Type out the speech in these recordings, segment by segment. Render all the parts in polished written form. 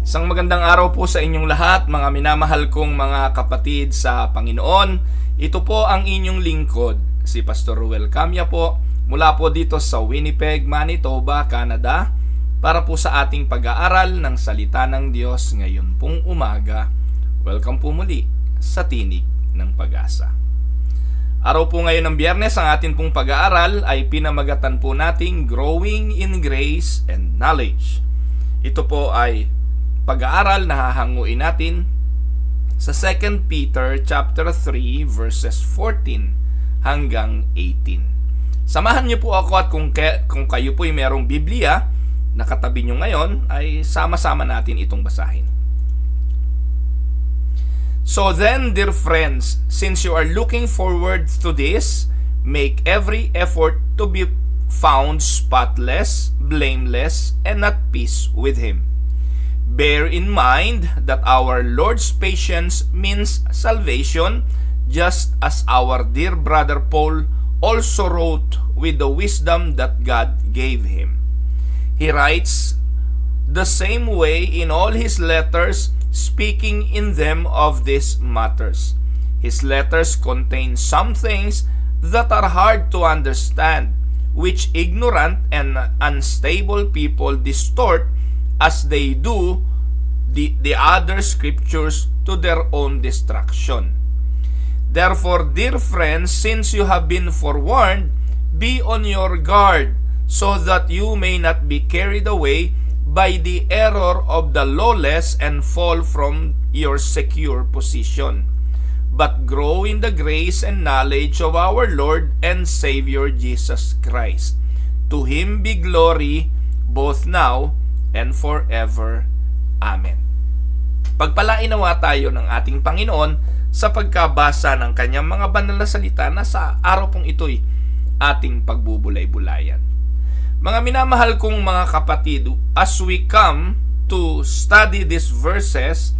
Isang magandang araw po sa inyong lahat, mga minamahal kong mga kapatid sa Panginoon. Ito po ang inyong lingkod, si Pastor Ruel Camya po, mula po dito sa Winnipeg, Manitoba, Canada, para po sa ating pag-aaral ng Salita ng Diyos ngayon pong umaga. Welcome po muli sa Tinig ng Pag-asa. Araw po ngayon ng Biyernes, ang atin pong pag-aaral ay pinamagatan po nating Growing in Grace and Knowledge. Ito po ay pag-aaral na hahanguin natin sa 2 Peter chapter 3 verses 14 hanggang 18. Samahan niyo po ako at kung kayo po ay merong Biblia na katabi niyo ngayon, ay sama-sama natin itong basahin. So then, dear friends, since you are looking forward to this, make every effort to be found spotless, blameless, and at peace with Him. Bear in mind that our Lord's patience means salvation, just as our dear brother Paul also wrote with the wisdom that God gave him. He writes the same way in all his letters, speaking in them of these matters. His letters contain some things that are hard to understand, which ignorant and unstable people distort as they do the other scriptures to their own destruction. Therefore, dear friends, since you have been forewarned, be on your guard, so that you may not be carried away by the error of the lawless and fall from your secure position, but grow in the grace and knowledge of our Lord and Savior Jesus Christ. To Him be glory both now and forever. Amen. Pagpalain nawa tayo ng ating Panginoon sa pagkabasa ng kanyang mga banal na salita na sa araw pong ito'y ating pagbubulay-bulayan. Mga minamahal kong mga kapatid, as we come to study these verses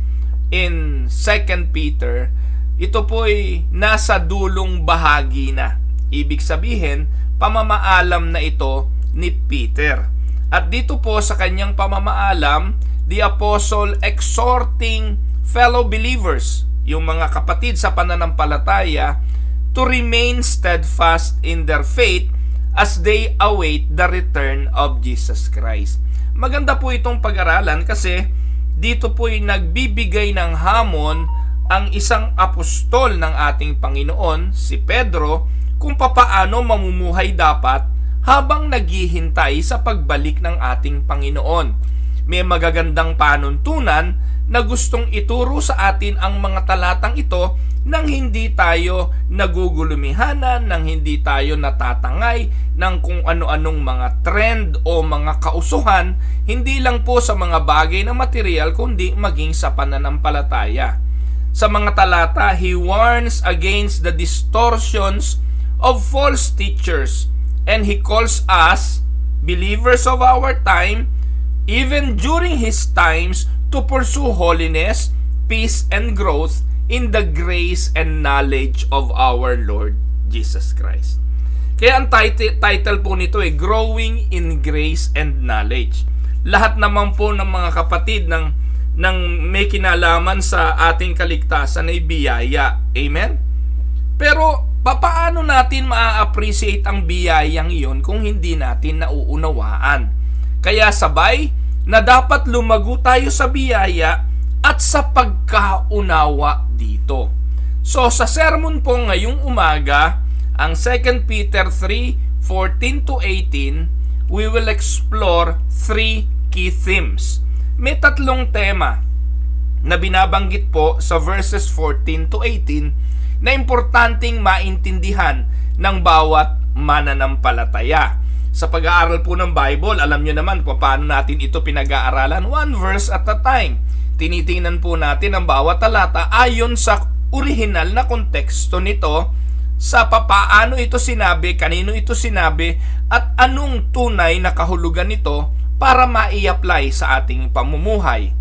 in 2 Peter, ito po'y nasa dulong bahagi na. Ibig sabihin, pamamaalam na ito ni Peter. At dito po sa kanyang pamamaalam, the apostle exhorting fellow believers, yung mga kapatid sa pananampalataya, to remain steadfast in their faith as they await the return of Jesus Christ. Maganda po itong pag-aralan kasi dito po'y nagbibigay ng hamon ang isang apostol ng ating Panginoon, si Pedro, kung papaano mamumuhay dapat habang naghihintay sa pagbalik ng ating Panginoon. May magagandang panuntunan na gustong ituro sa atin ang mga talatang ito nang hindi tayo nagugulumihanan, nang hindi tayo natatangay ng kung ano-anong mga trend o mga kausuhan, hindi lang po sa mga bagay na material kundi maging sa pananampalataya. Sa mga talata, he warns against the distortions of false teachers, and he calls us, believers of our time, even during his times, to pursue holiness, peace, and growth in the grace and knowledge of our Lord Jesus Christ. Kaya ang title po nito ay Growing in Grace and Knowledge. Lahat naman po ng mga kapatid ng may kinalaman sa ating kaligtasan ay biyaya. Amen? Pero paano natin maa-appreciate ang biyayang iyon kung hindi natin nauunawaan? Kaya sabay na dapat lumago tayo sa biyaya at sa pagkaunawa dito. So sa sermon po ngayong umaga, ang 2 Peter 3:14 to 18, we will explore 3 key themes. May 3 tema na binabanggit po sa verses 14 to 18 na importanteng maintindihan ng bawat mananampalataya. Sa pag-aaral po ng Bible, alam nyo naman paano natin ito pinag-aaralan, 1 verse at a time. Tinitingnan po natin ang bawat talata ayon sa orihinal na konteksto nito, sa paano ito sinabi, kanino ito sinabi, at anong tunay na kahulugan nito para mai-apply sa ating pamumuhay.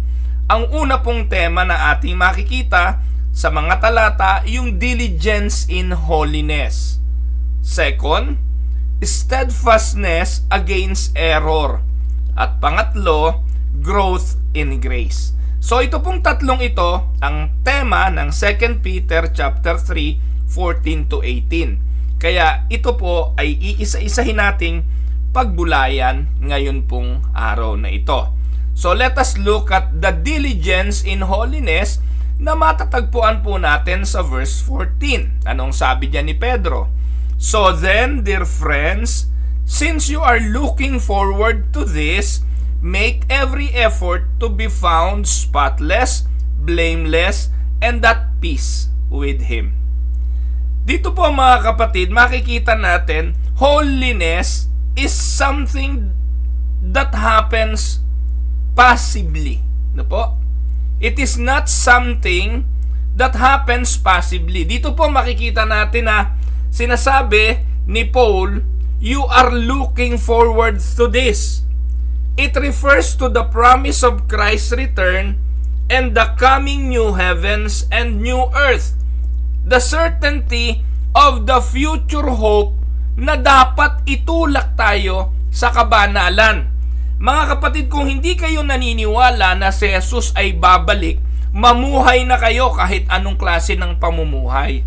Ang una pong tema na ating makikita sa mga talata, yung diligence in holiness. Second, steadfastness against error. At pangatlo, growth in grace. So ito pong tatlong ito ang tema ng 2 Peter chapter 3, 14 to 18. Kaya ito po ay iisa-isahin nating pagbulayan ngayon pong araw na ito. So let us look at the diligence in holiness na matatagpuan po natin sa verse 14. Anong sabi diyan ni Pedro? So then, dear friends, since you are looking forward to this, make every effort to be found spotless, blameless, and at peace with Him. Dito po mga kapatid, makikita natin, holiness is something that happens passively. Ano po? It is not something that happens passively. Dito po makikita natin na sinasabi ni Paul, you are looking forward to this. It refers to the promise of Christ's return and the coming new heavens and new earth. The certainty of the future hope na dapat itulak tayo sa kabanalan. Mga kapatid, kung hindi kayo naniniwala na si Jesus ay babalik, mamuhay na kayo kahit anong klase ng pamumuhay.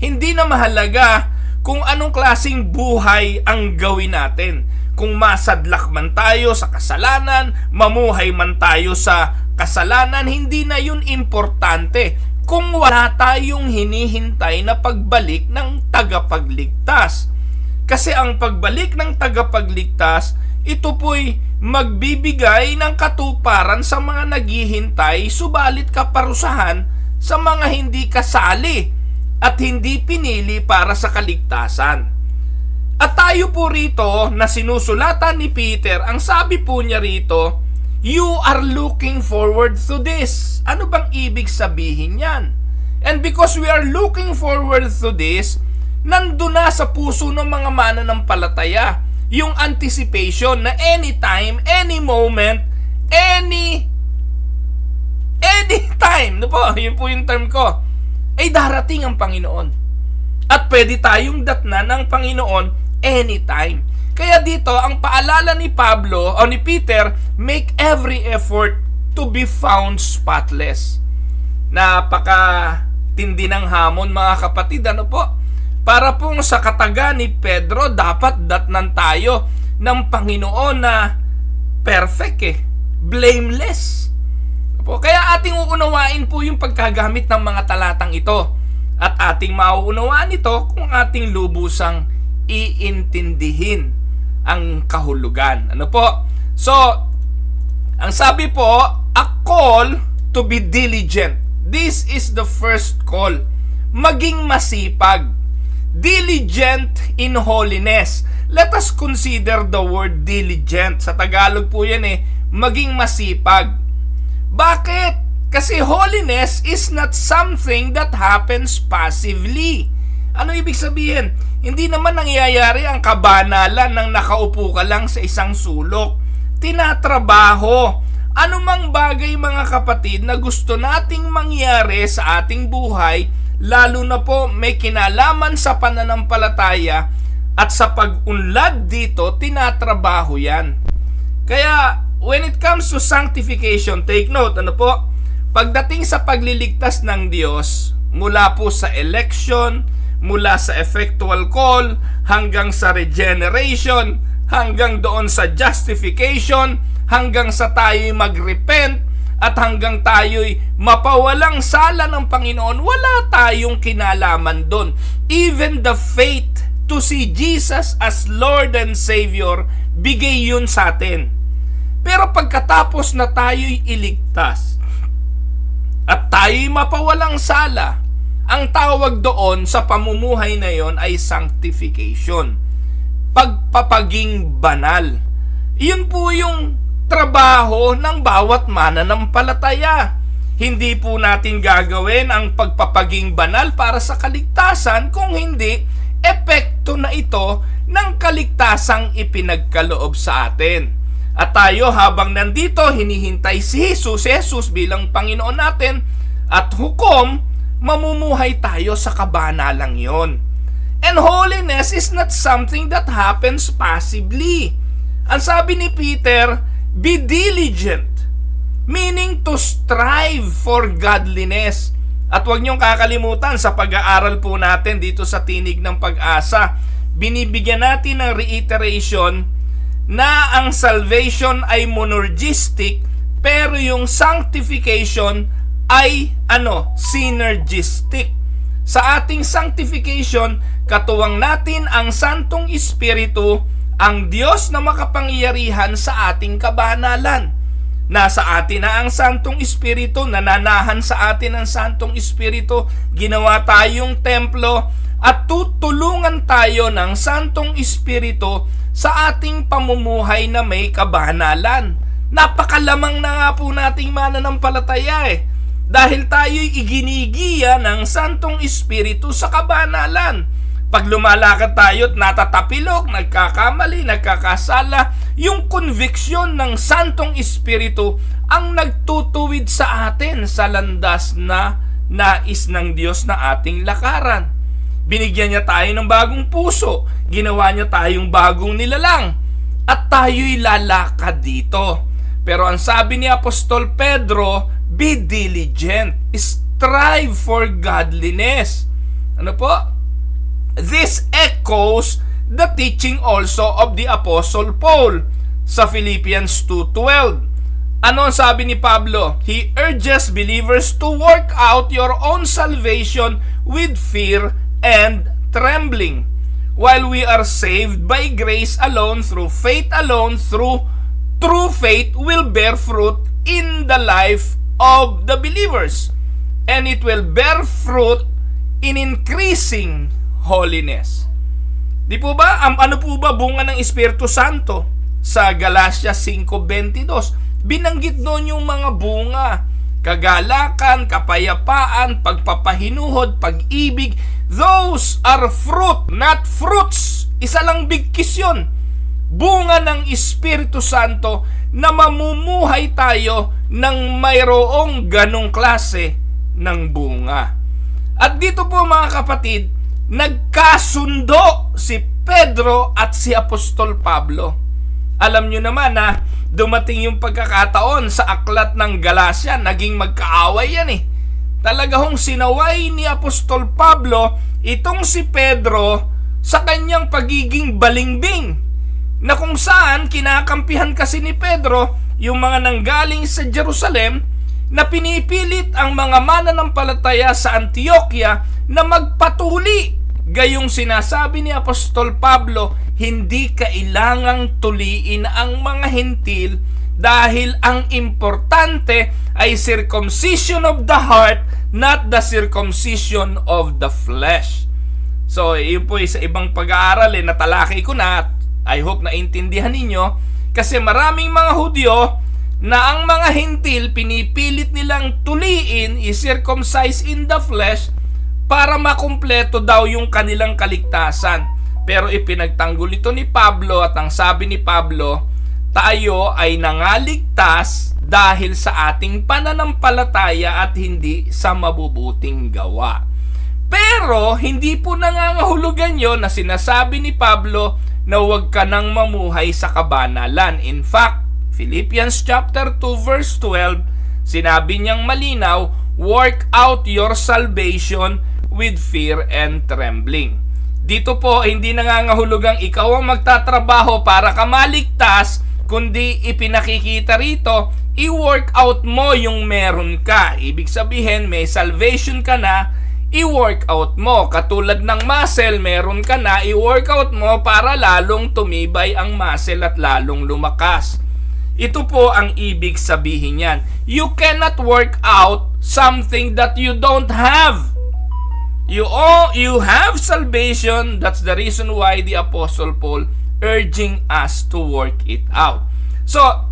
Hindi na mahalaga kung anong klaseng buhay ang gawin natin. Kung masadlak man tayo sa kasalanan, mamuhay man tayo sa kasalanan, hindi na yun importante kung wala tayong hinihintay na pagbalik ng tagapagligtas. Kasi ang pagbalik ng tagapagligtas, ito po'y magbibigay ng katuparan sa mga naghihintay, subalit kaparusahan sa mga hindi kasali at hindi pinili para sa kaligtasan. At tayo po rito na sinusulatan ni Peter, ang sabi po niya rito, you are looking forward to this. Ano bang ibig sabihin yan? And because we are looking forward to this, nandun na sa puso ng mga mananampalataya yung anticipation na anytime, any moment, anytime, no po, yun po yung term ko, ay darating ang Panginoon. At pwede tayong datnan ng Panginoon anytime. Kaya dito, ang paalala ni Pablo o ni Peter, make every effort to be found spotless. Napaka-tindi ng hamon mga kapatid, ano po? Para pong sa kataga ni Pedro, dapat datnan tayo ng Panginoon na perfect blameless. Kaya ating uunawain po yung pagkagamit ng mga talatang ito. At ating mauunawaan ito kung ating lubusang iintindihin ang kahulugan. Ano po? So, ang sabi po, a call to be diligent. This is the first call. Maging masipag. Diligent in holiness. Let us consider the word diligent. Sa Tagalog po yan maging masipag. Bakit? Kasi holiness is not something that happens passively. Ano ibig sabihin? Hindi naman nangyayari ang kabanalan ng nakaupo ka lang sa isang sulok. Tinatrabaho. Anumang bagay mga kapatid na gusto nating mangyari sa ating buhay, lalo na po may kinalaman sa pananampalataya at sa pag-unlad dito, tinatrabaho yan. Kaya when it comes to sanctification, take note, ano po? Pagdating sa pagliligtas ng Diyos, mula po sa election, mula sa effectual call, hanggang sa regeneration, hanggang doon sa justification, hanggang sa tayo'y mag-repent, at hanggang tayo'y mapawalang sala ng Panginoon, wala tayong kinalaman doon. Even the faith to see Jesus as Lord and Savior, bigay yun sa atin. Pero pagkatapos na tayo'y iligtas, at tayo'y mapawalang sala, ang tawag doon sa pamumuhay na yon ay sanctification. Pagpapaging banal. Iyon po yung trabaho ng bawat mananampalataya. Hindi po natin gagawin ang pagpapaging banal para sa kaligtasan kung hindi epekto na ito ng kaligtasang ipinagkaloob sa atin. At tayo habang nandito hinihintay si Jesus bilang Panginoon natin at hukom, mamumuhay tayo sa kabanalang yon. And holiness is not something that happens passively. Ang sabi ni Peter, Be diligent, meaning to strive for godliness. At huwag niyong kakalimutan sa pag-aaral po natin dito sa Tinig ng Pag-asa, binibigyan natin ng reiteration na ang salvation ay monergistic, pero yung sanctification ay synergistic. Sa ating sanctification, katuwang natin ang Santong Espiritu, ang Diyos na makapangyarihan sa ating kabanalan. Nasa atin na ang Santong Espiritu, nananahan sa atin ang Santong Espiritu, ginawa tayong templo, at tutulungan tayo ng Santong Espiritu sa ating pamumuhay na may kabanalan. Napakalamang na nga po nating mananampalataya dahil tayo'y iginigiya ng Santong Espiritu sa kabanalan. Pag lumalakad tayo at natatapilok, nagkakamali, nagkakasala, yung conviction ng Santong Espiritu ang nagtutuwid sa atin sa landas na nais ng Diyos na ating lakaran. Binigyan niya tayo ng bagong puso, ginawa niya tayong bagong nilalang, at tayo'y lalakad dito. Pero ang sabi ni Apostol Pedro, be diligent, strive for godliness. Ano po? This echoes the teaching also of the Apostle Paul sa Philippians 2:12. Ano ang sabi ni Pablo? He urges believers to work out your own salvation with fear and trembling. While we are saved by grace alone, through faith alone, through true faith will bear fruit in the life of the believers. And it will bear fruit in increasing holiness. Di po ba? Ano po ba bunga ng Espiritu Santo? Sa Galatia 5:22, binanggit doon yung mga bunga. Kagalakan, kapayapaan, pagpapahinuhod, pag-ibig. Those are fruit, not fruits. Isa lang bigkis yun. Bunga ng Espiritu Santo na mamumuhay tayo ng mayroong ganong klase ng bunga. At dito po mga kapatid, nagkasundo si Pedro at si Apostol Pablo. Alam nyo naman na dumating yung pagkakataon sa aklat ng Galacia, naging magkaaway yan Talaga hong sinaway ni Apostol Pablo itong si Pedro sa kanyang pagiging balingbing, na kung saan kinakampihan kasi ni Pedro yung mga nanggaling sa Jerusalem na pinipilit ang mga mananampalataya sa Antioquia na magpatuli. Gayong sinasabi ni Apostol Pablo, hindi kailangang tuliin ang mga Hentil dahil ang importante ay circumcision of the heart, not the circumcision of the flesh. So, yun po sa ibang pag-aaral natalakay ko na, I hope na intindihan ninyo, kasi maraming mga Hudyo na ang mga Hentil pinipilit nilang tuliin, i-circumcise in the flesh para makumpleto daw yung kanilang kaligtasan. Pero ipinagtanggol ito ni Pablo, at ang sabi ni Pablo, tayo ay nangaligtas dahil sa ating pananampalataya at hindi sa mabubuting gawa. Pero hindi po nangangahulugan yon na sinasabi ni Pablo na huwag ka nang mamuhay sa kabanalan. In fact, Philippians chapter 2 verse 12, sinabi niyang malinaw, work out your salvation with fear and trembling. Dito po, hindi nangangahulugang ikaw ang magtatrabaho para ka maligtas, kundi ipinakikita rito, i-work out mo yung meron ka. Ibig sabihin, may salvation ka na, i-work out mo. Katulad ng muscle, meron ka na, i-work out mo para lalong tumibay ang muscle at lalong lumakas. Ito po ang ibig sabihin yan. You cannot work out something that you don't have. You have salvation. That's the reason why the Apostle Paul urging us to work it out. So,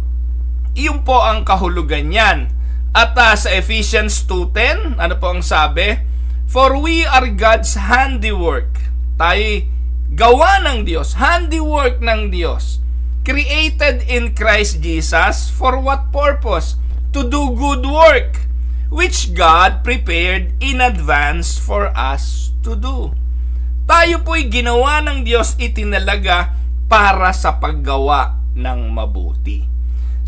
yun po ang kahulugan yan. At sa Ephesians 2:10, ano po ang sabi? For we are God's handiwork. Tayo'y gawa ng Diyos, handiwork ng Diyos. Created in Christ Jesus for what purpose? To do good work, which God prepared in advance for us to do. Tayo po'y ginawa ng Diyos, itinalaga para sa paggawa ng mabuti.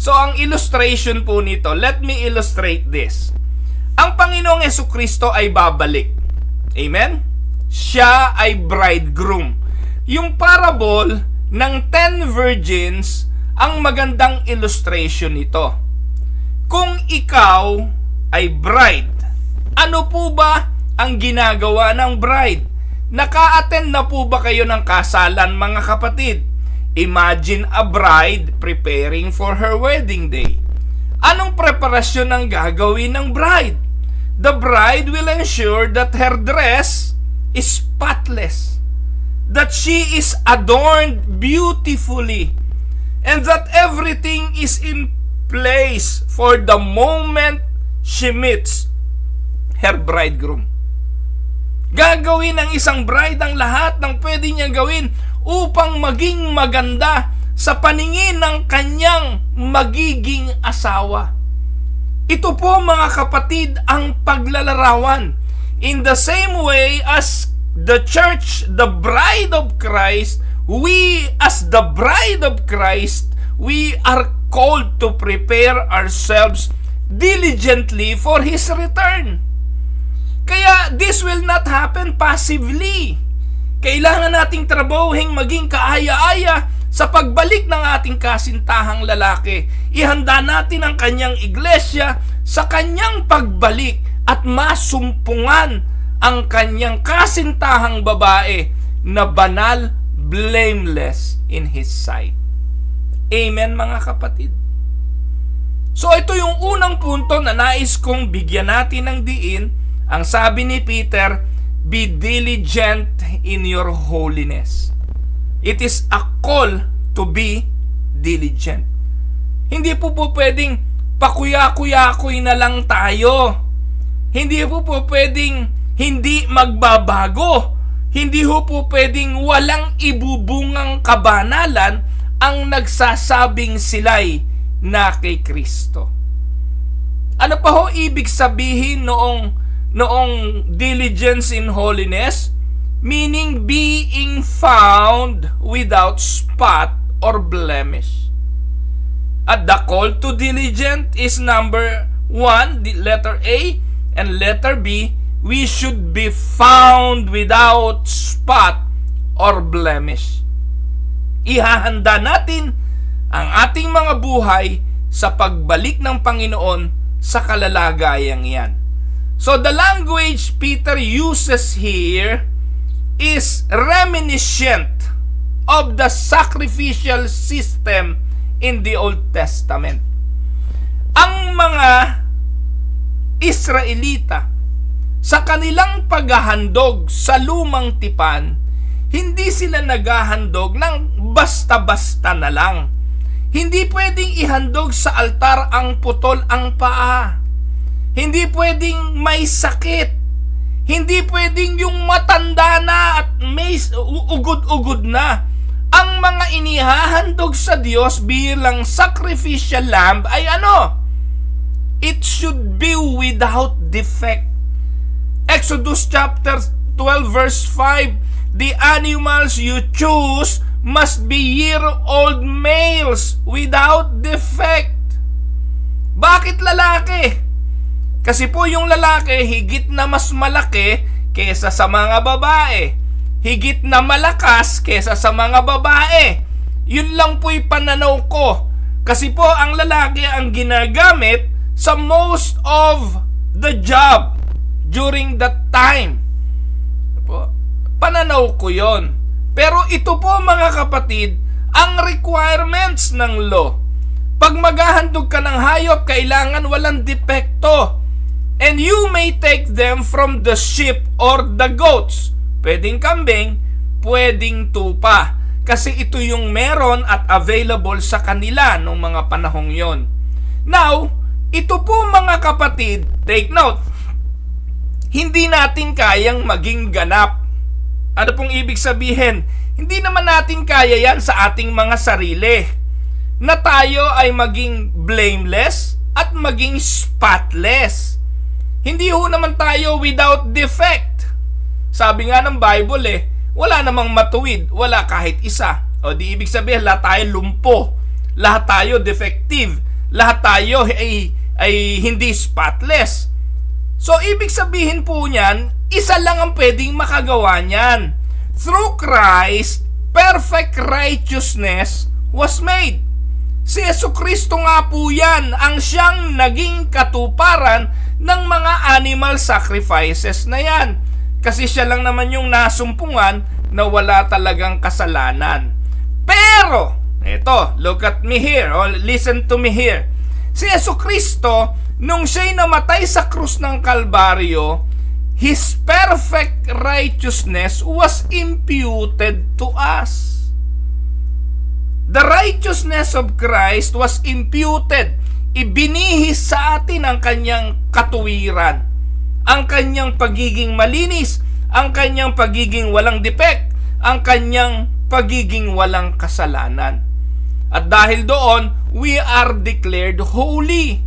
So, ang illustration po nito, let me illustrate this. Ang Panginoong Jesucristo ay babalik. Amen? Siya ay bridegroom. Yung parable ng 10 virgins, ang magandang illustration nito. Kung ikaw ay bride, ano po ba ang ginagawa ng bride? Naka-attend na po ba kayo ng kasalan, mga kapatid? Imagine a bride preparing for her wedding day. Anong preparasyon ang gagawin ng bride? The bride will ensure that her dress is spotless, that she is adorned beautifully, and that everything is in place for the moment she meets her bridegroom. Gagawin ng isang bride ang lahat ng pwede niyang gawin upang maging maganda sa paningin ng kanyang magiging asawa. Ito po, mga kapatid, ang paglalarawan. In the same way as the church, the bride of Christ, we as the bride of Christ, we are called to prepare ourselves diligently for His return. Kaya this will not happen passively. Kailangan nating trabahuhin maging kaaya-aya sa pagbalik ng ating kasintahang lalaki. Ihanda natin ang kanyang iglesia sa kanyang pagbalik at masumpungan ang kanyang kasintahang babae na banal, blameless in His sight. Amen, mga kapatid. So ito yung unang punto na nais kong bigyan natin ng diin. Ang sabi ni Peter, be diligent in your holiness. It is a call to be diligent. Hindi po pwedeng pakuya-kuya-kuy na lang tayo. Hindi po pwedeng hindi magbabago. Hindi po pwedeng walang ibubungang kabanalan ang nagsasabing sila'y na kay Kristo. Ano pa ho ibig sabihin noong diligence in holiness? Meaning being found without spot or blemish. At the call to diligent is number 1, the letter A, and letter B, we should be found without spot or blemish. Ihahanda natin ang ating mga buhay sa pagbalik ng Panginoon sa kalalagayang yan. So the language Peter uses here is reminiscent of the sacrificial system in the Old Testament. Ang mga Israelita sa kanilang paghahandog sa lumang tipan, hindi sila naghahandog ng basta-basta na lang. Hindi pwedeng ihandog sa altar ang putol ang paa. Hindi pwedeng may sakit. Hindi pwedeng yung matanda na at may ugod-ugod na. Ang mga inihahandog sa Diyos bilang sacrificial lamb ay ano? It should be without defect. Exodus chapter 12 verse 5, the animals you choose must be year-old males without defect. Bakit lalaki? Kasi po yung lalaki higit na mas malaki kesa sa mga babae. Higit na malakas kesa sa mga babae. Yun lang po'y pananaw ko. Kasi po ang lalaki ang ginagamit sa most of the job during that time. Pananaw ko yon. Pero ito po, mga kapatid, ang requirements ng law. Pag maghahandog ka ng hayop, kailangan walang depekto. And you may take them from the sheep or the goats. Pwedeng kambing, pwedeng tupa. Kasi ito yung meron at available sa kanila nung mga panahong yon. Now, ito po, mga kapatid, take note, hindi natin kayang maging ganap. Ano pong ibig sabihin? Hindi naman natin kaya yan sa ating mga sarili. Na tayo ay maging blameless at maging spotless. Hindi ho naman tayo without defect. Sabi nga ng Bible wala namang matuwid, wala kahit isa. O di ibig sabihin lahat tayo lumpo, lahat tayo defective. lahat tayo ay hindi spotless. So, ibig sabihin po niyan, isa lang ang pwedeng makagawa niyan. Through Christ, perfect righteousness was made. Si Jesucristo nga po yan ang siyang naging katuparan ng mga animal sacrifices na yan. Kasi siya lang naman yung nasumpungan na wala talagang kasalanan. Pero, eto, look at me here, or listen to me here. Si Jesucristo, nung siya'y namatay sa krus ng Kalbaryo, His perfect righteousness was imputed to us. The righteousness of Christ was imputed. Ibinihis sa atin ang kanyang katuwiran, ang kanyang pagiging malinis, ang kanyang pagiging walang defect, ang kanyang pagiging walang kasalanan. At dahil doon, we are declared holy.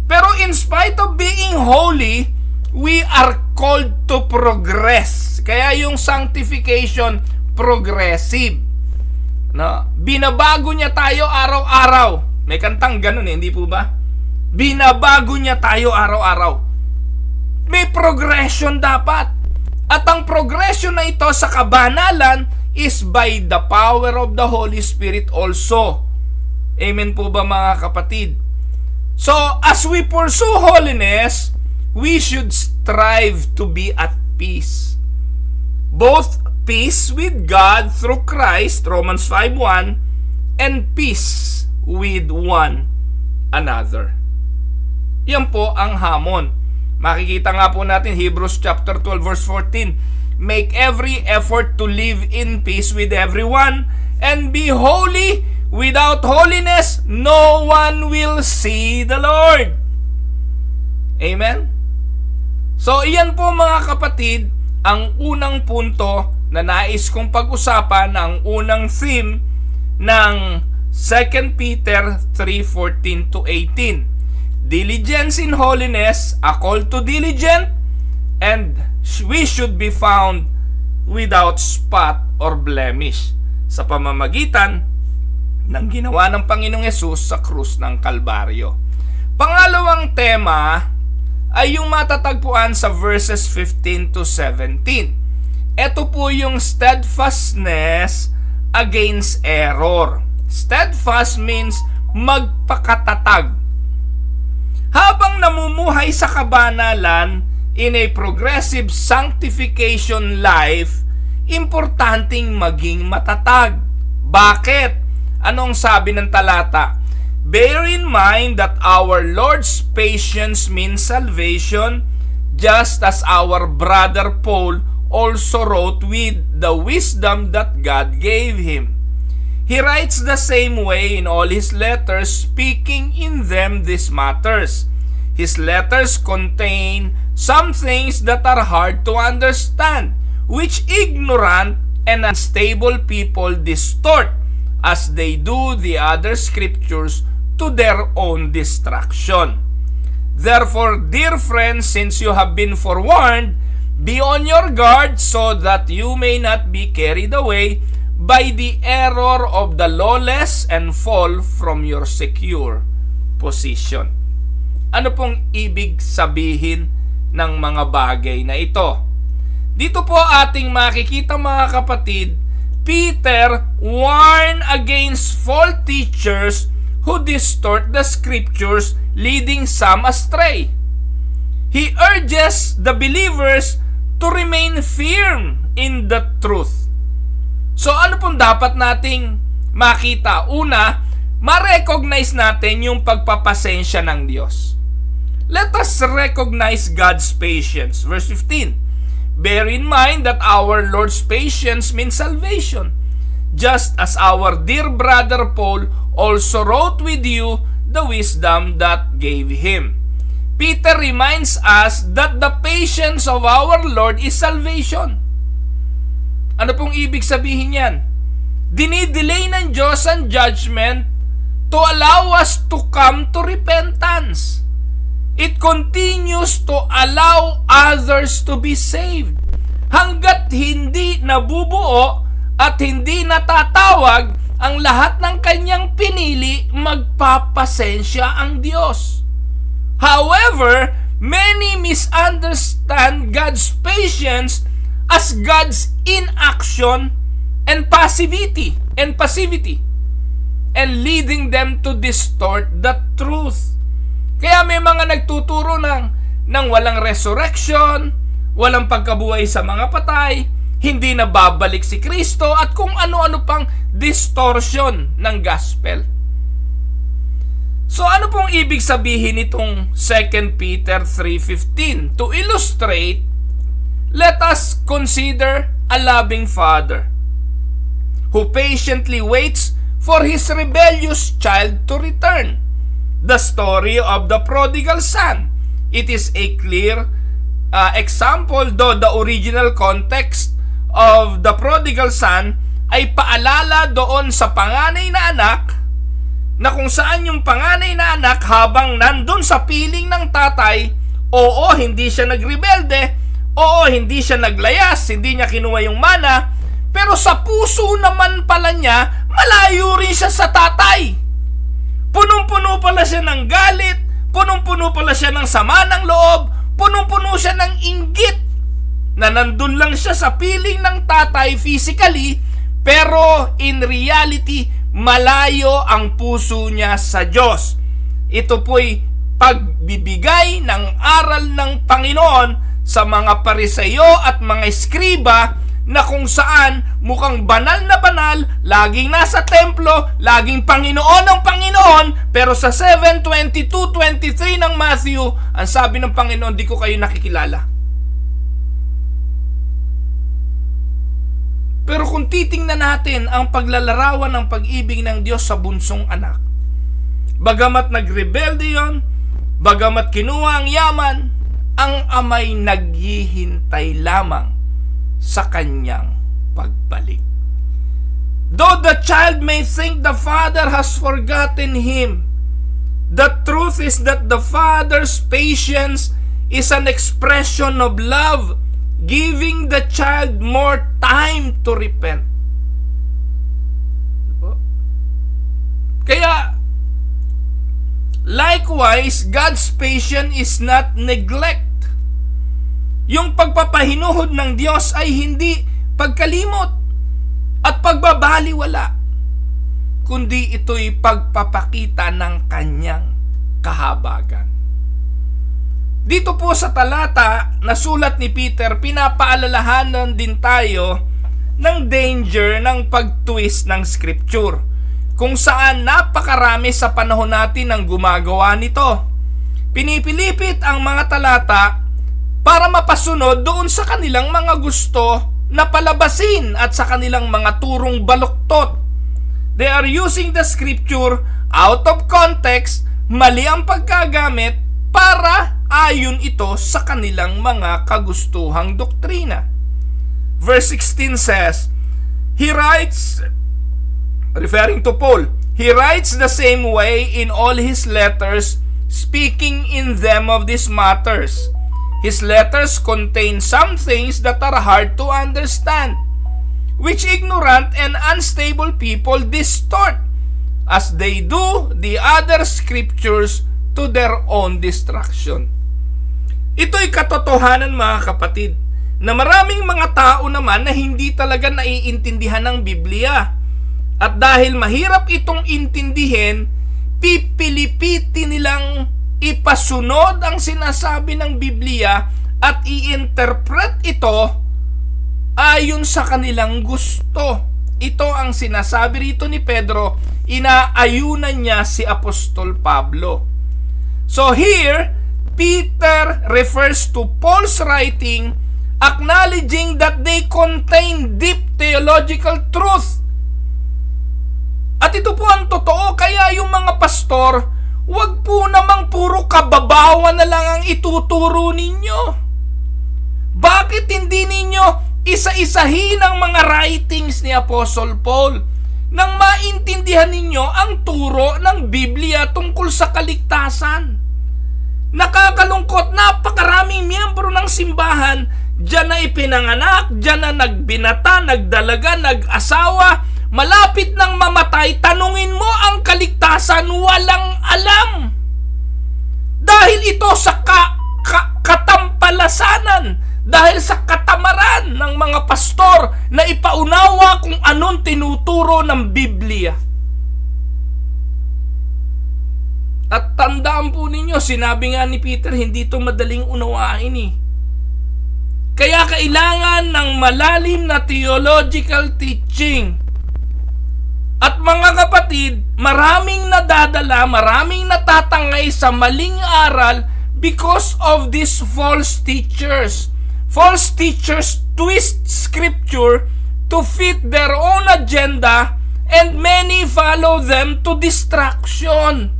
Pero in spite of being holy, we are called to progress. Kaya yung sanctification, progressive. No? Binabago niya tayo araw-araw. May kantang ganun hindi po ba? Binabago niya tayo araw-araw. May progression dapat. At ang progression na ito sa kabanalan is by the power of the Holy Spirit also. Amen po ba mga kapatid? So, as we pursue holiness, we should strive to be at peace. Both peace with God through Christ, Romans 5:1, and peace with one another. Yan po ang hamon. Makikita nga po natin Hebrews chapter 12 verse 14. Make every effort to live in peace with everyone and be holy. Without holiness, no one will see the Lord. Amen? So, iyan po mga kapatid, ang unang punto na nais kong pag-usapan, ang unang theme ng 2 Peter 3:14 to 18. Diligence in holiness, a call to diligent, and we should be found without spot or blemish sa pamamagitan ng ginawa ng Panginoong Hesus sa krus ng Kalbaryo. Pangalawang tema ay yung matatagpuan sa verses 15 to 17. Ito po yung steadfastness against error. Steadfast means magpakatatag. Habang namumuhay sa kabanalan in a progressive sanctification life, importanteng maging matatag. Bakit? Anong sabi ng talata? Bear in mind that our Lord's patience means salvation, just as our brother Paul also wrote with the wisdom that God gave him. He writes the same way in all his letters, speaking in them these matters. His letters contain some things that are hard to understand, which ignorant and unstable people distort, as they do the other scriptures to their own destruction. Therefore, dear friends, since you have been forewarned, be on your guard so that you may not be carried away by the error of the lawless and fall from your secure position. Ano pong ibig sabihin ng mga bagay na ito? Dito po ating makikita mga kapatid, Peter warned against false teachers who distort the scriptures, leading some astray. He urges the believers to remain firm in the truth. So ano pong dapat nating makita? Una, ma-recognize natin yung pagpapasensya ng Diyos. Let us recognize God's patience. Verse 15. Bear in mind that our Lord's patience means salvation, just as our dear brother Paul also wrote with you the wisdom that gave him. Peter reminds us that the patience of our Lord is salvation. Ano pong ibig sabihin yan? Dinidelay ng Diyos ang judgment to allow us to come to repentance. It continues to allow others to be saved. Hanggat hindi nabubuo at hindi natatawag ang lahat ng kanyang pinili, magpapasensya ang Diyos. However, many misunderstand God's patience as God's inaction and passivity, and leading them to distort the truth. Kaya may mga nagtuturo ng walang resurrection, walang pagkabuhay sa mga patay, hindi na babalik si Kristo, at kung ano-ano pang distortion ng gospel. So ano pong ibig sabihin nitong 2 Peter 3:15? To illustrate, let us consider a loving father who patiently waits for his rebellious child to return. The story of the prodigal son. It is a clear example, though the original context of the prodigal son ay paalala doon sa panganay na anak, na kung saan yung panganay na anak habang nandun sa piling ng tatay, oo, hindi siya nagrebelde, oo, hindi siya naglayas, hindi niya kinuha yung mana, pero sa puso naman pala niya, malayo rin siya sa tatay. Punong-puno pala siya ng galit, punong-puno pala siya ng sama ng loob, punong-puno siya ng inggit, na nandun lang siya sa piling ng tatay physically, pero in reality, malayo ang puso niya sa Diyos. Ito po'y pagbibigay ng aral ng Panginoon sa mga Pariseyo at mga eskriba, na kung saan mukhang banal na banal, laging nasa templo, laging Panginoon ng Panginoon, pero sa 7:22-23 ng Matthew, ang sabi ng Panginoon, di ko kayo nakikilala. Pero kung titingnan natin ang paglalarawan ng pag-ibig ng Diyos sa bunsong anak, bagamat nagrebelde yon, bagamat kinuha ang yaman, ang amay naghihintay lamang sa kanyang pagbalik. Though the child may think the father has forgotten him, the truth is that the father's patience is an expression of love, giving the child more time to repent. Kaya, likewise, God's patience is not neglect. Yung pagpapahinuhod ng Diyos ay hindi pagkalimot at pagbabaliwala, kundi ito'y pagpapakita ng kanyang kahabagan. Dito po sa talata na sulat ni Peter, pinapaalalahanan din tayo ng danger ng pag-twist ng scripture, kung saan napakarami sa panahon natin ang gumagawa nito. Pinipilipit ang mga talata para mapasunod doon sa kanilang mga gusto na palabasin at sa kanilang mga turong baluktot. They are using the scripture out of context, mali ang pagkagamit, para ayon ito sa kanilang mga kagustuhang doktrina. Verse 16 says, he writes, referring to Paul, he writes the same way in all his letters, speaking in them of these matters. His letters contain some things that are hard to understand, which ignorant and unstable people distort, as they do the other scriptures to their own destruction. Ito'y katotohanan, mga kapatid, na maraming mga tao naman na hindi talaga naiintindihan ng Biblia. At dahil mahirap itong intindihin, pipilipitin nilang ipasunod ang sinasabi ng Biblia at i-interpret ito ayon sa kanilang gusto. Ito ang sinasabi rito ni Pedro, inaayunan niya si Apostol Pablo. So here, Peter refers to Paul's writing, acknowledging that they contain deep theological truth. At ito po ang totoo, kaya yung mga pastor, wag po namang puro kababawan na lang ang ituturo ninyo. Bakit hindi ninyo isa-isahin ang mga writings ni Apostle Paul nang maintindihan ninyo ang turo ng Biblia tungkol sa kaligtasan? Nakakalungkot, napakaraming miyembro ng simbahan, diyan na ipinanganak, diyan na nagbinata, nagdalaga, nag-asawa, malapit nang mamatay, tanungin mo ang kaligtasan, walang alam. Dahil ito sa katampalasanan, dahil sa katamaran ng mga pastor na ipaunawa kung anong tinuturo ng Biblia. At tandaan po ninyo, sinabi nga ni Peter, hindi ito madaling unawain eh. Kaya kailangan ng malalim na theological teaching. At mga kapatid, maraming nadadala, maraming natatangay sa maling aral because of these false teachers. False teachers twist scripture to fit their own agenda, and many follow them to distraction.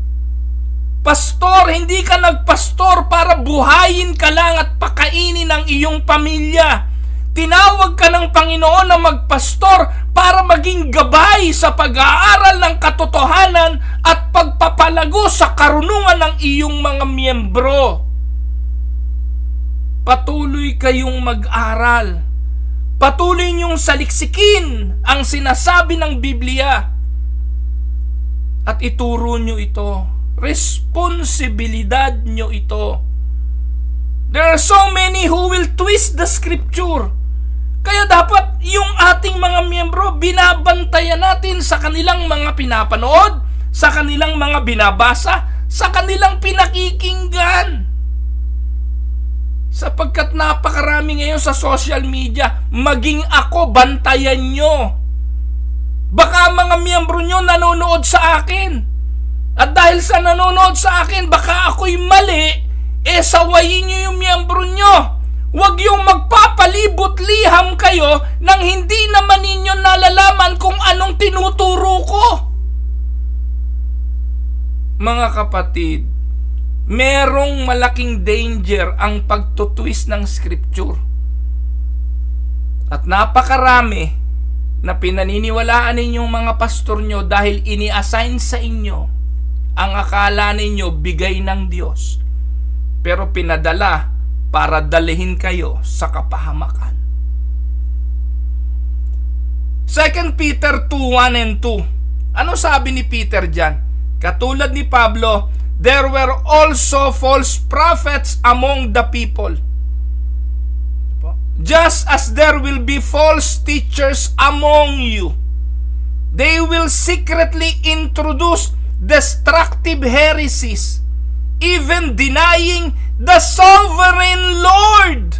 Pastor, hindi ka nagpastor para buhayin ka lang at pakainin ang iyong pamilya. Tinawag ka ng Panginoon na magpastor para maging gabay sa pag-aaral ng katotohanan at pagpapalago sa karunungan ng iyong mga miyembro. Patuloy kayong mag-aral. Patuloy niyong saliksikin ang sinasabi ng Biblia. At ituro niyo ito. Responsibilidad nyo ito. There are so many who will twist the scripture. Kaya dapat yung ating mga miyembro, binabantayan natin sa kanilang mga pinapanood, sa kanilang mga binabasa, sa kanilang pinakikinggan. Sapagkat napakarami ngayon sa social media, maging ako, bantayan nyo. Baka mga miyembro nyo nanonood sa akin. At dahil sa nanonood sa akin, baka ako'y mali, sawayin nyo yung miyembro nyo. Huwag yung magpapalibot-liham kayo nang hindi naman ninyo nalalaman kung anong tinuturo ko. Mga kapatid, merong malaking danger ang pagtutwist ng scripture. At napakarami na pinaniniwalaan ninyong mga pastor nyo dahil ini-assign sa inyo ang akala ninyo bigay ng Diyos, pero pinadala para dalihin kayo sa kapahamakan. 2 Peter 2:1 and 2. Ano sabi ni Peter dyan? Katulad ni Pablo, there were also false prophets among the people, just as there will be false teachers among you. They will secretly introduce destructive heresies, even denying the sovereign Lord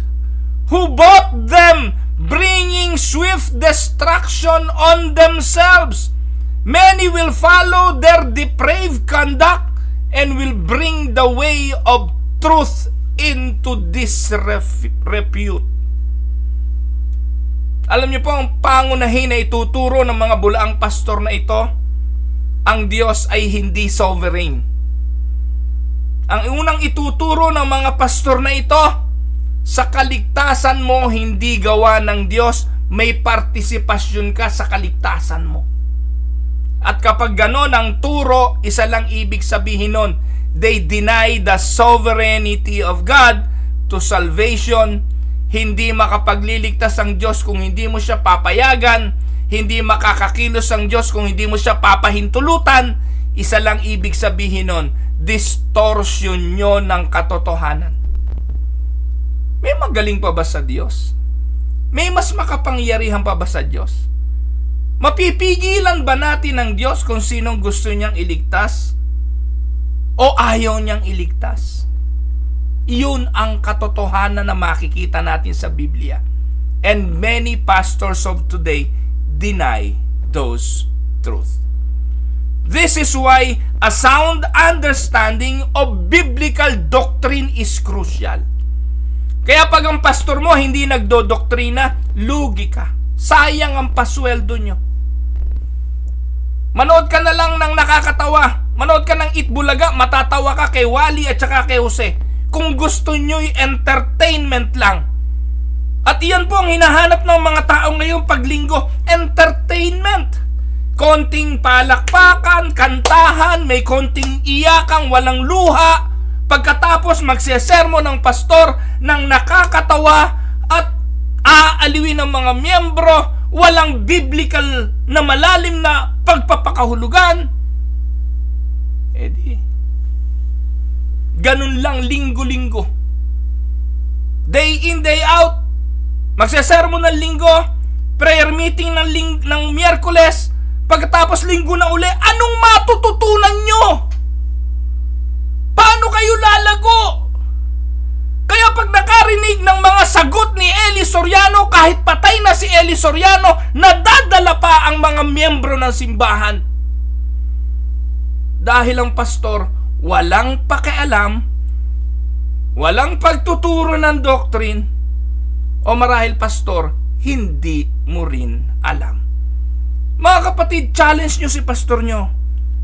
who bought them, bringing swift destruction on themselves. Many will follow their depraved conduct and will bring the way of truth into disrepute. Alam niyo po, ang pangunahin na ituturo ng mga bulaang pastor na ito, ang Diyos ay hindi sovereign. Ang unang ituturo ng mga pastor na ito, sa kaligtasan mo hindi gawa ng Diyos, may partisipasyon ka sa kaligtasan mo. At kapag ganon ang turo, isa lang ibig sabihin nun, they deny the sovereignty of God to salvation. Hindi makapagliligtas ang Diyos kung hindi mo siya papayagan. Hindi makakakilos ang Diyos kung hindi mo siya papahintulutan. Isa lang ibig sabihin nun, distortion nyo ng katotohanan. May magaling pa ba sa Diyos? May mas makapangyarihan pa ba sa Diyos? Mapipigilan ba natin ang Diyos kung sinong gusto niyang iligtas o ayaw niyang iligtas? Iyon ang katotohanan na makikita natin sa Biblia. And many pastors of today deny those truths. This is why a sound understanding of biblical doctrine is crucial. Kaya pag ang pastor mo hindi nagdodoktrina, lugi ka. Sayang ang pasweldo nyo. Manood ka na lang ng nakakatawa. Manood ka ng Itbulaga, matatawa ka kay Wally at saka kay Jose. Kung gusto nyo'y entertainment lang. At iyan po ang hinahanap ng mga tao ngayong paglinggo, entertainment. Konting palakpakan, kantahan, may konting iyakang walang luha. Pagkatapos magsesermo ng pastor ng nakakatawa at aaliwin ng mga miyembro, walang biblical na malalim na pagpapakahulugan, ganun lang linggo-linggo. Day in, day out, magsesermon ng linggo, prayer meeting ng Miyerkules, pagkatapos linggo na uli, anong matututunan nyo? Paano kayo lalago? Kaya pag nakarinig ng mga sagot ni Eli Soriano, kahit patay na si Eli Soriano, nadadala pa ang mga miyembro ng simbahan. Dahil ang pastor walang pakialam, walang pagtuturo ng doctrine, o marahil pastor, hindi mo rin alam. Mga kapatid, challenge nyo si pastor nyo.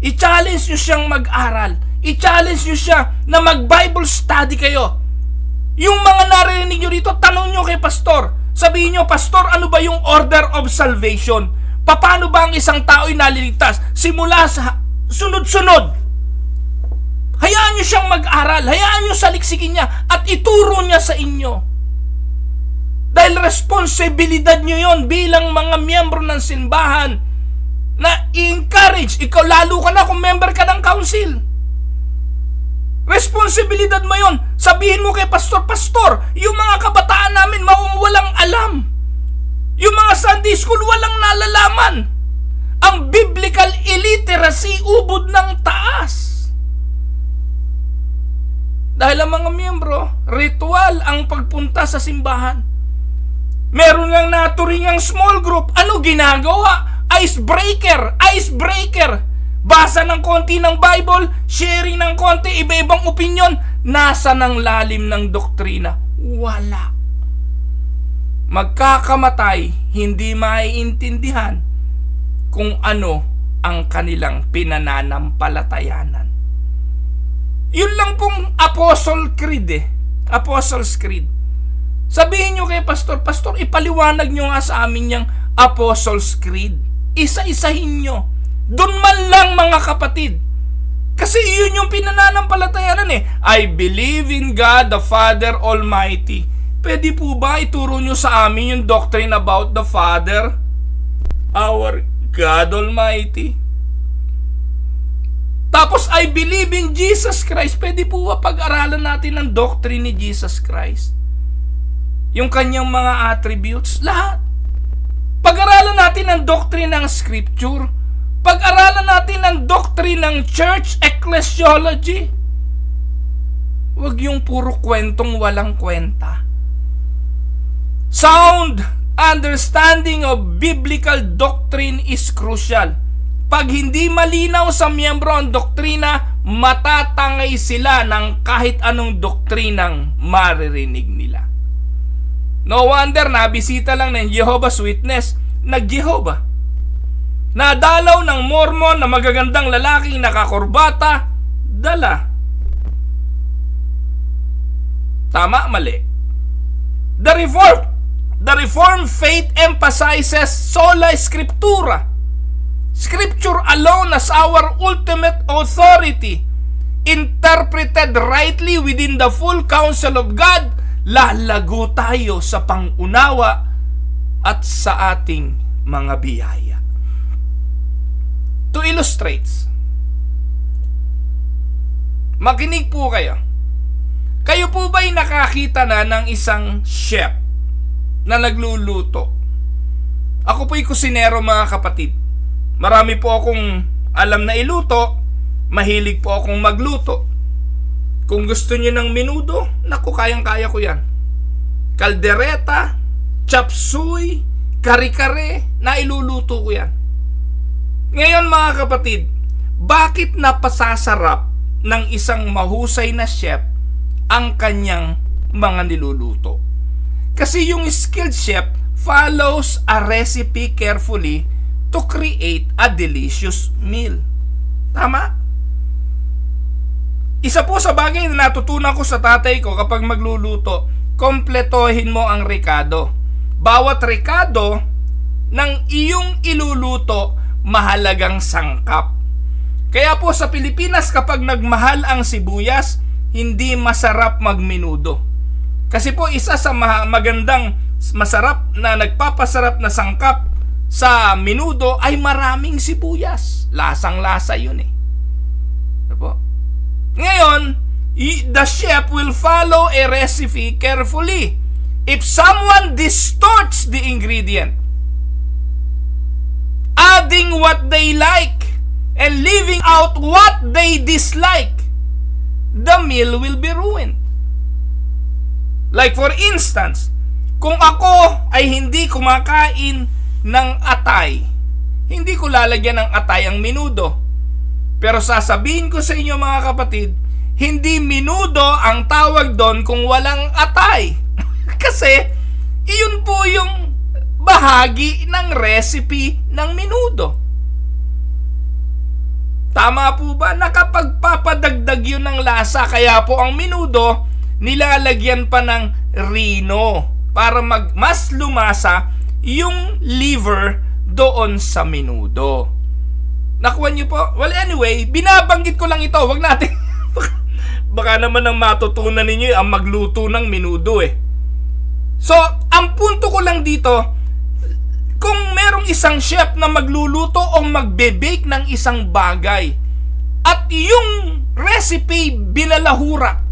I-challenge nyo siyang mag-aral. I-challenge nyo siya na mag-Bible study kayo. Yung mga narinig nyo dito, tanong nyo kay pastor. Sabihin nyo, pastor, ano ba yung order of salvation? Paano ba ang isang tao ay naliligtas? Simula sa sunod-sunod. Hayaan nyo siyang mag-aral. Hayaan nyo saliksikin niya at ituro niya sa inyo. Dahil responsibilidad nyo yon bilang mga miyembro ng simbahan na i-encourage. Ikaw lalo ka na kung member ka ng council. Responsibilidad mo yon. Sabihin mo kay pastor, pastor, yung mga kabataan namin walang alam. Yung mga Sunday school walang nalalaman. Ang biblical illiteracy ubod ng taas. Dahil ang mga miyembro, ritual ang pagpunta sa simbahan. Meron ngang naturingang small group. Ano ginagawa? Icebreaker! Icebreaker! Basa ng konti ng Bible, sharing ng konti, iba-ibang opinion. Nasa ng lalim ng doktrina? Wala. Magkakamatay, hindi maiintindihan kung ano ang kanilang pinananampalatayanan. Yun lang pong Apostle Creed Apostles' Creed. Sabihin nyo kay pastor, pastor, ipaliwanag nyo nga sa amin yung Apostles' Creed. Isa-isahin nyo. Doon man lang mga kapatid. Kasi yun yung pinananampalatayanan I believe in God the Father Almighty. Pwede po ba ituro nyo sa amin yung doctrine about the Father, our God Almighty? Tapos, I believe in Jesus Christ. Pwede po ba pag-aralan natin ang doctrine ni Jesus Christ? Yung kanyang mga attributes, lahat. Pag-aralan natin ang doctrine ng Scripture. Pag-aralan natin ang doctrine ng church ecclesiology. Huwag yung puro kwentong walang kwenta. Sound understanding of biblical doctrine is crucial. Pag hindi malinaw sa miyembro ang doktrina, matatangay sila ng kahit anong doktrinang maririnig nila. No wonder nabisita lang ng Jehovah's Witness, nag-Jehovah. Nadalaw ng Mormon na magagandang lalaking nakakurbata, dala. Tama, mali. The Reformed faith emphasizes sola scriptura. Scripture alone as our ultimate authority. Interpreted rightly within the full counsel of God, lalago tayo sa pangunawa at sa ating mga biyaya. To illustrate, makinig po kayo. Kayo po ba'y nakakita na ng isang chef na nagluluto? Ako po'y kusinero mga kapatid. Marami po akong alam na iluto, mahilig po akong magluto. Kung gusto niyo ng menudo, naku, kayang-kaya ko yan. Kaldereta, chop suey, kare-kare, na iluluto ko yan. Ngayon mga kapatid, bakit napasasarap ng isang mahusay na chef ang kanyang mga niluluto? Kasi yung skilled chef follows a recipe carefully to create a delicious meal. Tama? Isa po sa bagay na natutunan ko sa tatay ko kapag magluluto, kompletohin mo ang rekado. Bawat rekado ng iyong iluluto, mahalagang sangkap. Kaya po sa Pilipinas kapag nagmahal ang sibuyas, hindi masarap magmenudo. Kasi po isa sa magandang, masarap na nagpapasarap na sangkap sa menudo ay maraming sibuyas. Lasang-lasa yun eh. Ano po? Ngayon, the chef will follow a recipe carefully. If someone distorts the ingredient, adding what they like and leaving out what they dislike, the meal will be ruined. Like for instance, kung ako ay hindi kumakain ng atay, hindi ko lalagyan ng atay ang menudo. Pero sasabihin ko sa inyo mga kapatid, hindi menudo ang tawag doon kung walang atay. Kasi, iyon po yung bahagi ng recipe ng menudo. Tama po ba? Nakapagpapadagdag yun ng lasa. Kaya po ang menudo, nilalagyan pa ng rino para mas lumasa yung liver doon sa menudo. Nakuha niyo po? Well, anyway, binabanggit ko lang ito. Wag natin. Baka naman ang matutunan ninyo ang magluto ng menudo eh. So, ang punto ko lang dito, kung merong isang chef na magluluto o magbe-bake ng isang bagay at yung recipe binalahura,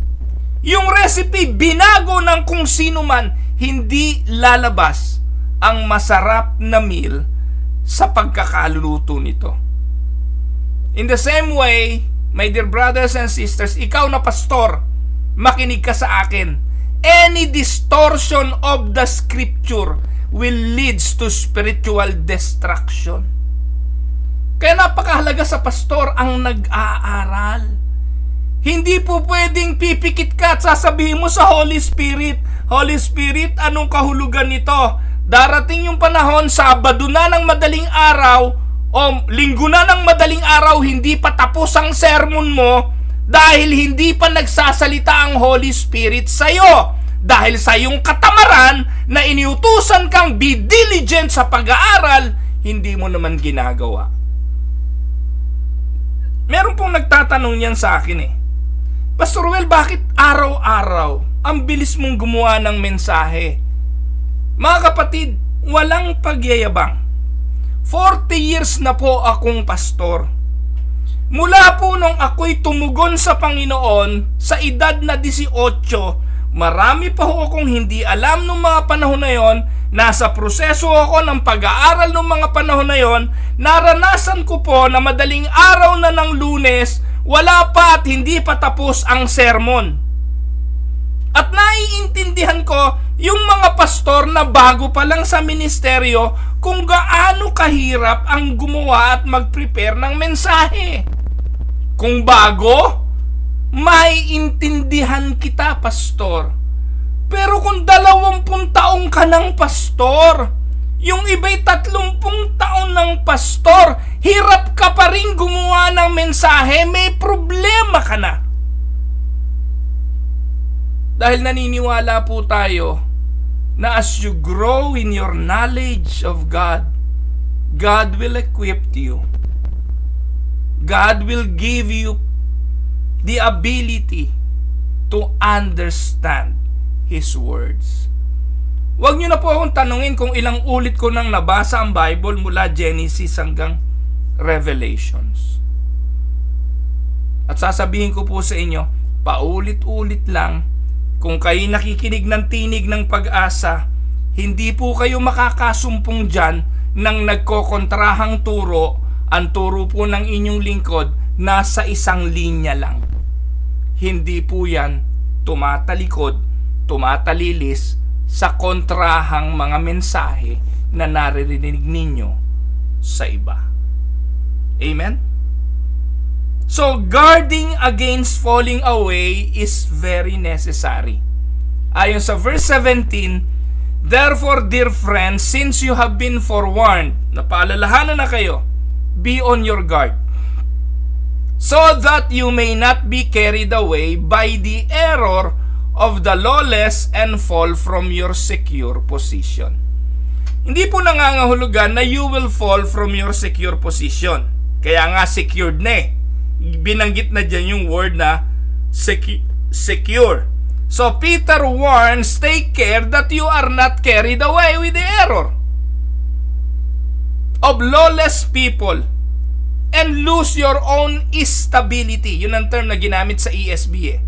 yung recipe binago ng kung sino man, hindi lalabas ang masarap na meal sa pagkakaluluto nito. In the same way, my dear brothers and sisters, ikaw na pastor, makinig ka sa akin. Any distortion of the scripture will leads to spiritual destruction. Kaya napakahalaga sa pastor ang nag-aaral. Hindi po pwedeng pipikit ka at sasabihin mo sa Holy Spirit, Holy Spirit, anong kahulugan nito? Darating yung panahon, Sabado na ng madaling araw o Linggo na ng madaling araw, hindi pa tapos ang sermon mo dahil hindi pa nagsasalita ang Holy Spirit sa'yo. Dahil sa iyong katamaran na iniutusan kang be diligent sa pag-aaral, hindi mo naman ginagawa. Meron pong nagtatanong yan sa akin eh. Pastor Well, bakit araw-araw ang bilis mong gumawa ng mensahe? Mga kapatid, walang pagyayabang. 40 years na po akong pastor. Mula po nung ako'y tumugon sa Panginoon sa edad na 18, marami pa ho akong hindi alam nung mga panahon na yon. Nasa proseso ako ng pag-aaral nung mga panahon na yon. Naranasan ko po na madaling araw na ng Lunes, wala pa at hindi pa tapos ang sermon. At naiintindihan ko yung mga pastor na bago pa lang sa ministeryo kung gaano kahirap ang gumawa at mag-prepare ng mensahe. Kung bago, maiintindihan kita, pastor. Pero kung 20 taong ka ng pastor, yung iba'y 30 taon ng pastor, hirap ka pa rin gumawa ng mensahe, may problema ka na. Dahil naniniwala po tayo na as you grow in your knowledge of God, God will equip you. God will give you the ability to understand His words. Huwag niyo na po akong tanungin kung ilang ulit ko nang nabasa ang Bible mula Genesis hanggang Revelations. At sasabihin ko po sa inyo, paulit-ulit lang, kung kayo nakikinig ng tinig ng pag-asa, hindi po kayo makakasumpong dyan ng nagkokontrahang turo. Ang turo po ng inyong lingkod nasa isang linya lang. Hindi po yan tumatalikod, tumatalilis sa kontrahang mga mensahe na naririnig ninyo sa iba. Amen? So, guarding against falling away is very necessary. Ayon sa verse 17, therefore, dear friends, since you have been forewarned, napaalalahanan na kayo, be on your guard, so that you may not be carried away by the error of the lawless and fall from your secure position. Hindi po nangangahulugan na you will fall from your secure position. Kaya nga secured na eh. Binanggit na dyan yung word na secure. So Peter warns, take care that you are not carried away with the error. of lawless people and lose your own stability. Yun ang term na ginamit sa ESV eh.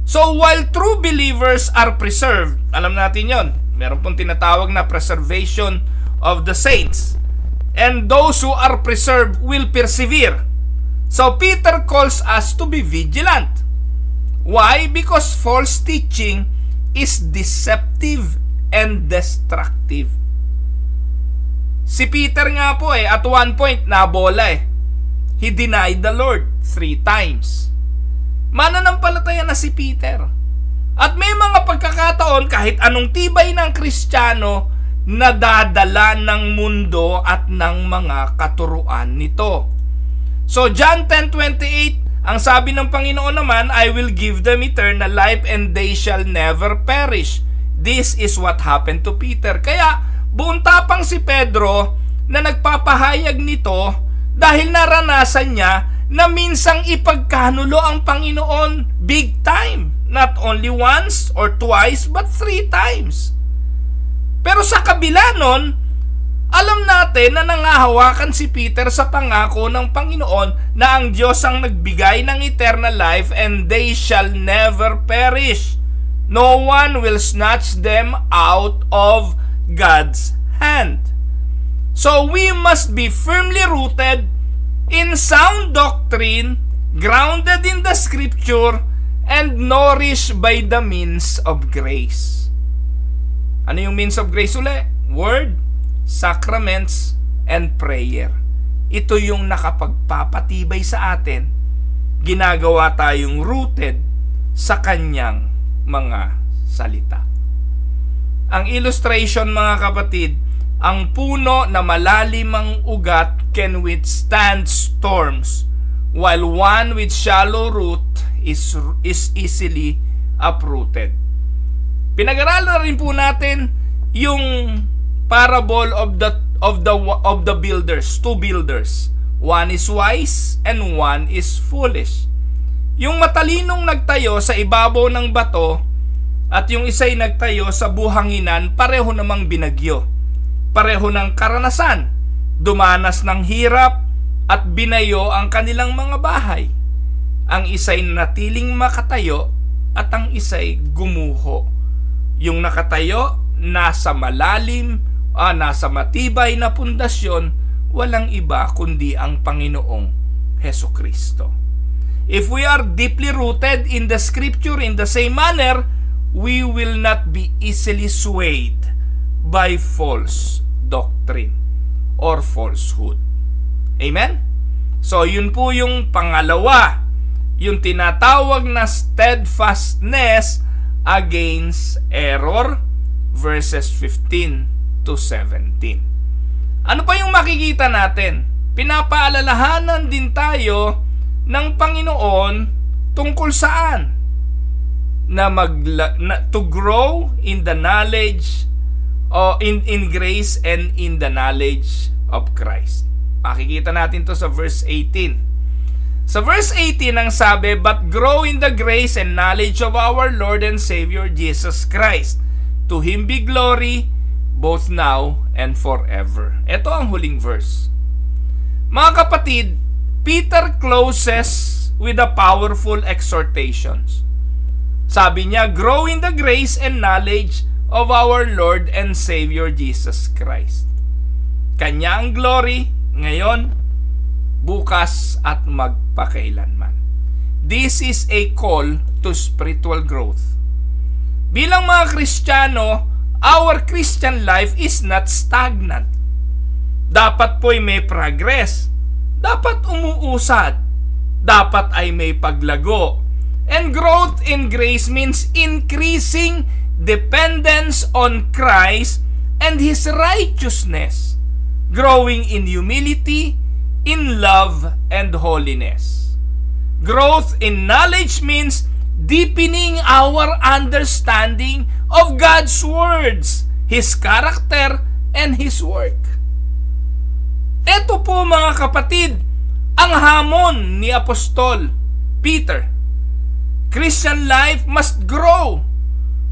So while true believers are preserved, alam natin yon, meron pong tinatawag na preservation of the saints. And those who are preserved will persevere. So Peter calls us to be vigilant. Why? Because false teaching is deceptive and destructive. Si Peter nga po at one point nabola He denied the Lord 3 times. Mananampalataya na si Peter. At may mga pagkakataon kahit anong tibay ng Kristiyano nadadala ng mundo at ng mga katuruan nito. So John 10:28, ang sabi ng Panginoon naman, I will give them eternal life and they shall never perish. This is what happened to Peter. Kaya buong tapang si Pedro na nagpapahayag nito dahil naranasan niya na minsang ipagkanulo ang Panginoon big time. Not only once or twice, but 3 times. Pero sa kabila nun, alam natin na nangahawakan si Peter sa pangako ng Panginoon na ang Diyos ang nagbigay ng eternal life and they shall never perish. No one will snatch them out of God's hand. So we must be firmly rooted in sound doctrine, grounded in the Scripture, and nourished by the means of grace. Ano yung means of grace uli? Word, sacraments, and prayer. Ito yung nakapagpapatibay sa atin. Ginagawa tayong rooted sa kanyang mga salita. Ang illustration, mga kapatid, ang puno na malalim ang ugat can withstand storms, while one with shallow root is easily uprooted. Pinag-aralan rin po natin yung parable of the builders, 2 builders. One is wise and one is foolish. Yung matalinong nagtayo sa ibabaw ng bato at yung isa'y nagtayo sa buhanginan, pareho namang binagyo. Pareho ng karanasan. Dumanas ng hirap at binayo ang kanilang mga bahay. Ang isa'y natiling makatayo at ang isa'y gumuho. Yung nakatayo, nasa malalim, nasa matibay na pundasyon, walang iba kundi ang Panginoong Hesukristo. If we are deeply rooted in the Scripture in the same manner, we will not be easily swayed by false doctrine or falsehood. Amen? So, yun po yung pangalawa, yung tinatawag na steadfastness against error, verses 15 to 17. Ano pa yung makikita natin? Pinapaalalahanan din tayo ng Panginoon tungkol saan? To grow in the knowledge in grace and in the knowledge of Christ. Makikita natin to sa verse 18. Sa verse 18 ang sabi, but grow in the grace and knowledge of our Lord and Savior Jesus Christ. To Him be glory both now and forever. Ito ang huling verse. Mga kapatid, Peter closes with a powerful exhortations. Sabi niya, grow in the grace and knowledge of our Lord and Savior Jesus Christ. Kanya ang glory ngayon, bukas at magpakailanman. This is a call to spiritual growth. Bilang mga Kristiyano, our Christian life is not stagnant. Dapat po'y may progress. Dapat umuusad. Dapat ay may paglago. And growth in grace means increasing dependence on Christ and His righteousness. Growing in humility, in love, and holiness. Growth in knowledge means deepening our understanding of God's words, His character, and His work. Ito po mga kapatid, ang hamon ni Apostol Peter. Christian life must grow.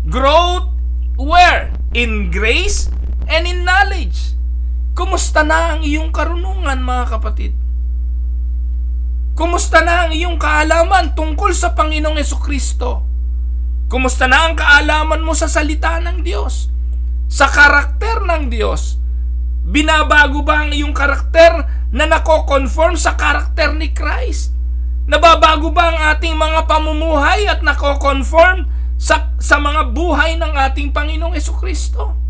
Grow where? In grace and in knowledge. Kumusta na ang iyong karunungan, mga kapatid? Kumusta na ang iyong kaalaman tungkol sa Panginoong Hesukristo? Kumusta na ang kaalaman mo sa salita ng Diyos? Sa karakter ng Diyos? Binabago ba ang iyong karakter na nako-conform sa karakter ni Christ? Nababago ba ang ating mga pamumuhay at nako-conform sa mga buhay ng ating Panginoong Hesukristo?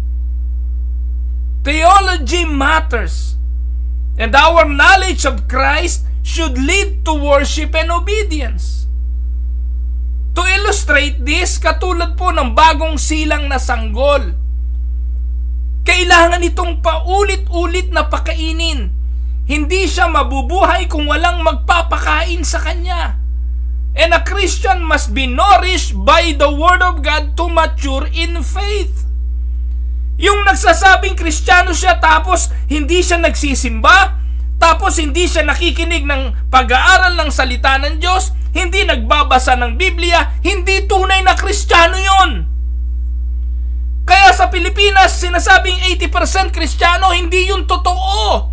Theology matters, and our knowledge of Christ should lead to worship and obedience. To illustrate this, katulad po ng bagong silang na sanggol, kailangan itong paulit-ulit na pakainin. Hindi siya mabubuhay kung walang magpapakain sa kanya. And a Christian must be nourished by the Word of God to mature in faith. Yung nagsasabing Kristiyano siya tapos hindi siya nagsisimba, tapos hindi siya nakikinig ng pag-aaral ng salita ng Diyos, hindi nagbabasa ng Biblia, hindi tunay na Kristiyano yon. Kaya sa Pilipinas, sinasabing 80% Kristiyano, hindi yun totoo.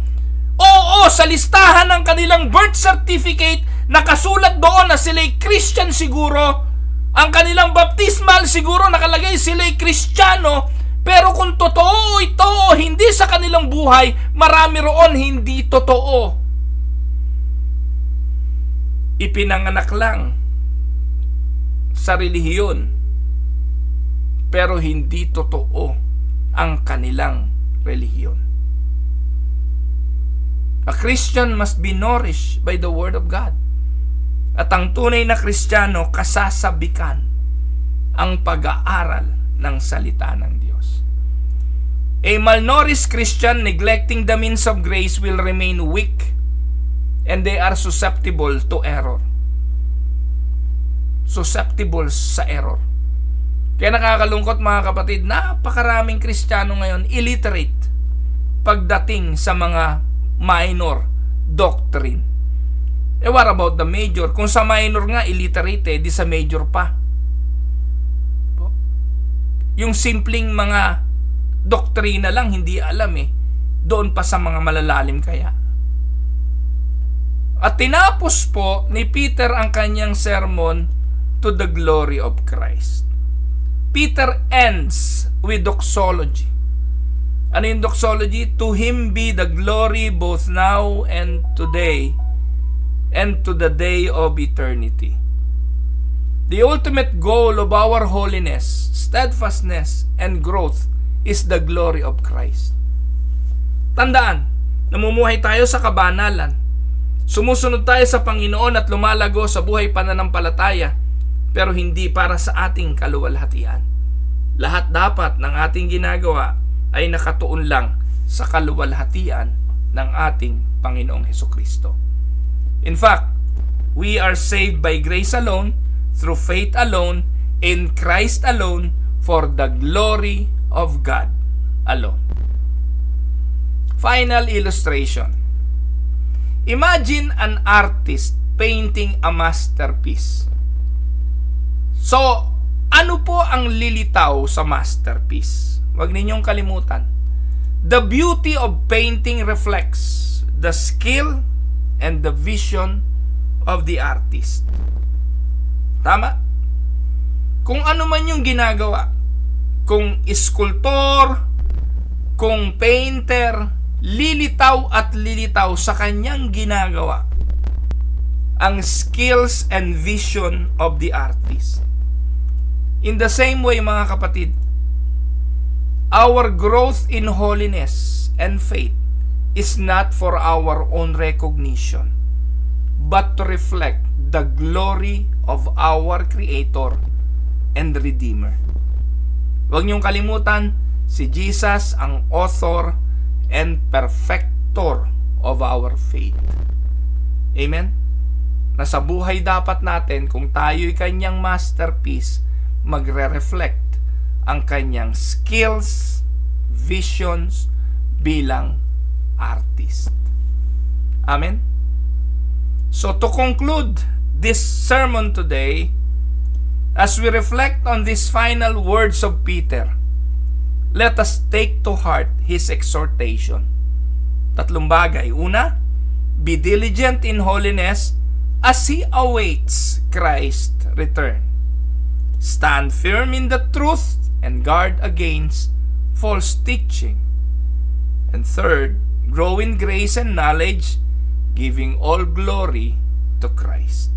Oo, sa listahan ng kanilang birth certificate, nakasulat doon na sila'y Christian siguro. Ang kanilang baptismal siguro nakalagay sila'y Kristiyano. Pero kung totoo ito, hindi sa kanilang buhay, marami roon hindi totoo. Ipinanganak lang sa relihiyon, pero hindi totoo ang kanilang relihiyon. A Christian must be nourished by the Word of God. At ang tunay na Kristiyano, kasasabikan ang pag-aaral ng salita ng Diyos. A malnourished Christian neglecting the means of grace will remain weak, and they are susceptible to error. Susceptible sa error. Kaya nakakalungkot, mga kapatid, napakaraming Kristiyano ngayon illiterate pagdating sa mga minor doctrine. What about the major? Kung sa minor nga illiterate, di sa major pa. Yung simpleng mga doktrina lang hindi alam doon pa sa mga malalalim kaya. At tinapos po ni Peter ang kanyang sermon to the glory of Christ. Peter ends with doxology. Ano yung doxology? To Him be the glory both now and today and to the day of eternity. The ultimate goal of our holiness, steadfastness, and growth is the glory of Christ. Tandaan, namumuhay tayo sa kabanalan. Sumusunod tayo sa Panginoon at lumalago sa buhay pananampalataya, pero hindi para sa ating kaluwalhatian. Lahat dapat ng ating ginagawa ay nakatuon lang sa kaluwalhatian ng ating Panginoong Hesukristo. In fact, we are saved by grace alone, through faith alone, in Christ alone, for the glory of God alone. Final illustration. Imagine an artist painting a masterpiece. So, ano po ang lilitaw sa masterpiece? Huwag ninyong kalimutan. The beauty of painting reflects the skill and the vision of the artist. Tama? Kung ano man yung ginagawa, kung iskultor, kung painter, lilitaw at lilitaw sa kanyang ginagawa ang skills and vision of the artist. In the same way, mga kapatid, our growth in holiness and faith is not for our own recognition, but to reflect the glory of our Creator and Redeemer. Huwag niyong kalimutan, si Jesus ang author and perfecter of our faith. Amen? Nasa buhay dapat natin, kung tayo'y kanyang masterpiece, magre-reflect ang kanyang skills, visions bilang artist. Amen? So to conclude this sermon today, as we reflect on these final words of Peter, let us take to heart his exhortation. Tatlong bagay. Una, be diligent in holiness as He awaits Christ's return. Stand firm in the truth and guard against false teaching. And third, grow in grace and knowledge, giving all glory to Christ.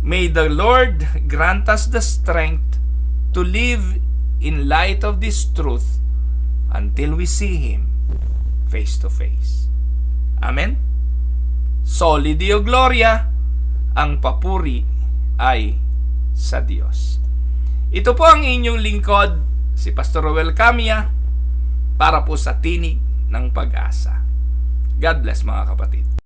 May the Lord grant us the strength to live in light of this truth until we see Him face to face. Amen? Soli Deo Gloria, ang papuri ay sa Diyos. Ito po ang inyong lingkod, si Pastor Roel Camia, para po sa Tinig ng Pag-asa. God bless mga kapatid.